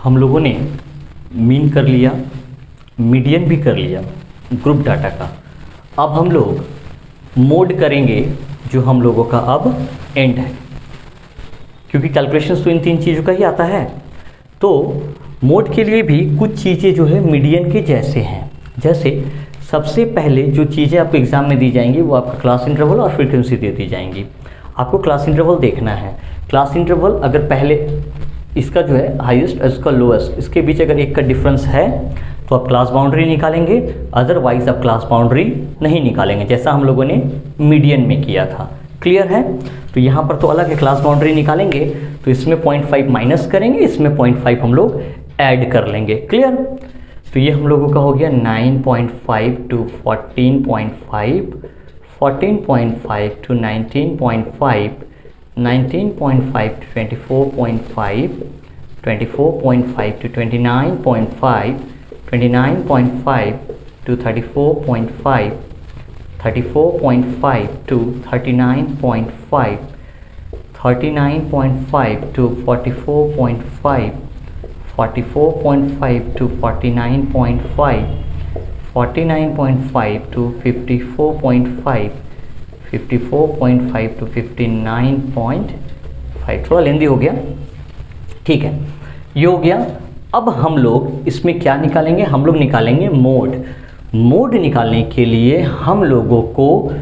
हम लोगों ने मीन कर लिया, मीडियन भी कर लिया ग्रुप डाटा का। अब हम लोग मोड करेंगे, जो हम लोगों का अब एंड है, क्योंकि कैलकुलेशंस तो इन तीन चीज़ों का ही आता है। तो मोड के लिए भी कुछ चीज़ें जो है मीडियन के जैसे हैं। जैसे सबसे पहले जो चीज़ें आपको एग्जाम में दी जाएंगी वो आपका क्लास इंटरवल और फ्रीक्वेंसी दे दी जाएंगी। आपको क्लास इंटरवल देखना है। क्लास इंटरवल अगर पहले इसका जो है हाईएस्ट और इसका लोएस्ट, इसके बीच अगर एक का डिफरेंस है तो आप क्लास बाउंड्री निकालेंगे, अदरवाइज आप क्लास बाउंड्री नहीं निकालेंगे, जैसा हम लोगों ने मीडियन में किया था। क्लियर है? तो यहाँ पर तो अलग है, क्लास बाउंड्री निकालेंगे तो इसमें 0.5 माइनस करेंगे, इसमें 0.5 हम लोग ऐड कर लेंगे। क्लियर? तो ये हम लोगों का हो गया 9.5 to 14.5, 14.5 to 19.5, 19.5 to 24.5, 24.5 to 29.5, 29.5 to 34.5, 34.5 to 39.5, 39.5 to 44.5, 44.5 to 49.5, 49.5 to 54.5, 54.5 to 59.5। थोड़ा लेंदी हो गया, ठीक है, ये हो गया। अब हम लोग इसमें क्या निकालेंगे? हम लोग निकालेंगे मोड। मोड निकालने के लिए हम लोगों को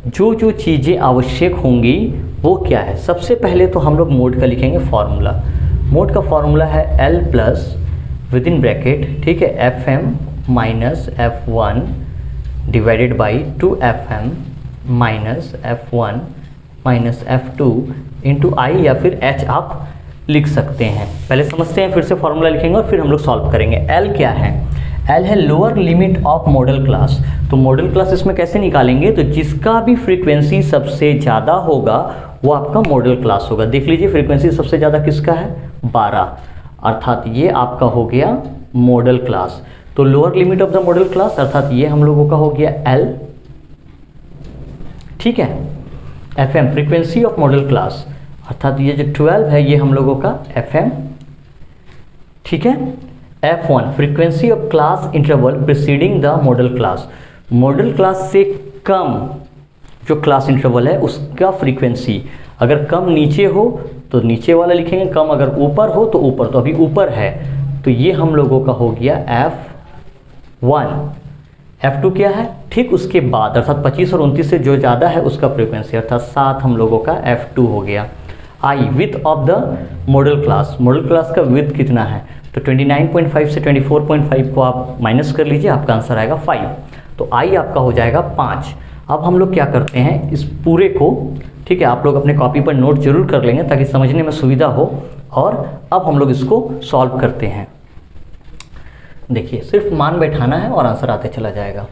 जो जो चीज़ें आवश्यक होंगी वो क्या है? सबसे पहले तो हम लोग मोड का लिखेंगे फॉर्मूला। मोड का फॉर्मूला है L plus within bracket, ठीक है, FM minus F1 divided by 2FM minus F1 minus F2 into I, या फिर H आप लिख सकते हैं। पहले समझते हैं, फिर से फॉर्मूला लिखेंगे और फिर हम लोग सॉल्व करेंगे। L क्या है? L है lower limit of model class. तो मॉडल क्लास इसमें कैसे निकालेंगे? तो जिसका भी फ्रीक्वेंसी सबसे ज़्यादा होगा वो आपका मॉडल क्लास होगा। देख लीजिए फ्रीक्वेंसी सबसे ज़्यादा किसका है? 12, अर्थात ये आपका हो गया मॉडल क्लास। तो lower limit of the model class अर्थात ये हम लोगों का हो गया L, ठीक है। FM frequency of model class अर्थात ये जो 12 है ये हम लोगों का FM, ठीक है। F1 frequency of class interval preceding the model class. Model class से कम जो क्लास इंटरवल है उसका फ्रीक्वेंसी, अगर कम नीचे हो तो नीचे वाला लिखेंगे, कम अगर ऊपर हो तो ऊपर। तो अभी ऊपर है तो ये हम लोगों का हो गया F1। F2 क्या है? ठीक उसके बाद अर्थात 25 और 29 से जो ज़्यादा है उसका फ्रीक्वेंसी अर्थात 7 हम लोगों का F2 हो गया। आई width of the model class. Model class का विथ कितना है? तो 29.5 से 24.5 को आप माइनस कर लीजिए, आपका आंसर आएगा 5। तो आई आपका हो जाएगा 5। अब हम लोग क्या करते हैं इस पूरे को, ठीक है, आप लोग अपने कॉपी पर नोट जरूर कर लेंगे ताकि समझने में सुविधा हो। और अब हम लोग इसको सॉल्व करते हैं। देखिए सिर्फ मान बैठाना है और आंसर आते चला जाएगा।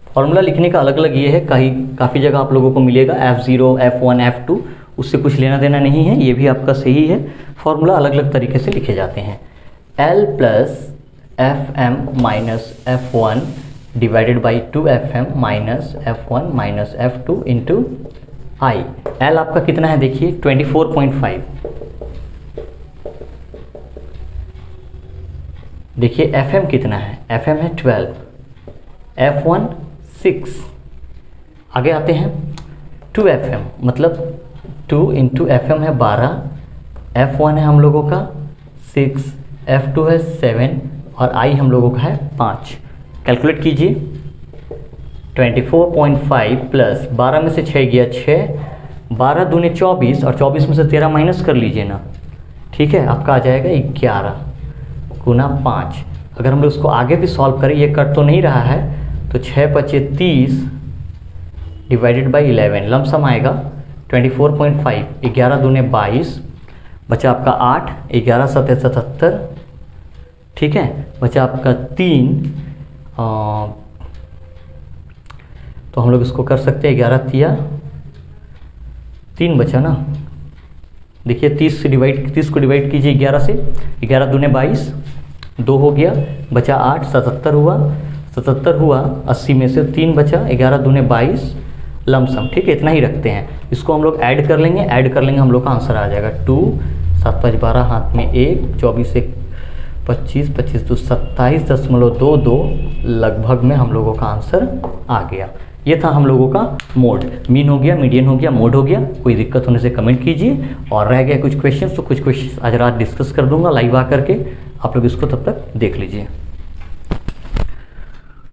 फॉर्मूला लिखने का अलग अलग ये है, काफ़ी जगह आप लोगों को मिलेगा F0, F1, F2, उससे कुछ लेना देना नहीं है, ये भी आपका सही है। फॉर्मूला अलग अलग तरीके से लिखे जाते हैं। L plus FM minus F1 divided by 2FM minus F1 minus F2 into I. L आपका कितना है? देखिए 24.5। देखिए FM कितना है? FM है 12, F1 6। आगे आते हैं 2FM, मतलब 2 इंटू FM है 12, F1 है हम लोगों का 6, F2 है 7 और I हम लोगों का है 5। कैलकुलेट कीजिए। 24.5 प्लस 12 में से 6 गया 6, 12 दूने 24 और 24 में से 13 माइनस कर लीजिए ना, ठीक है, आपका आ जाएगा 11 गुना 5। अगर हम लोग उसको आगे भी सॉल्व करें, ये कट तो नहीं रहा है, तो 6 × 5 = 30 डिवाइडेड बाई 11 लमसम आएगा 24.5। 11 दूने 22 बचा आपका 8, 11 × 7 = 77, ठीक है, बचा आपका 3। तो हम लोग इसको कर सकते हैं 11 × 3 बचा ना। देखिए 30 को डिवाइड कीजिए 11 से, 11 दूने 22, 2 हो गया, बचा 8, 77 हुआ, 80 में से 3 बचा, 11 दूने 22, लमसम, ठीक है, इतना ही रखते हैं। इसको हम लोग ऐड कर लेंगे, हम लोग का आंसर आ जाएगा 2, 7 5 12, हाथ में 1, 24 1 25, 25 2 27.22 लगभग में हम लोगों का आंसर आ गया। ये था हम लोगों का मोड। मीन हो गया, मीडियन हो गया, मोड हो गया। कोई दिक्कत होने से कमेंट कीजिए, और रह गया कुछ क्वेश्चंस तो कुछ क्वेश्चंस आज रात डिस्कस कर दूंगा लाइव आकर के, आप लोग इसको तब तक देख लीजिए।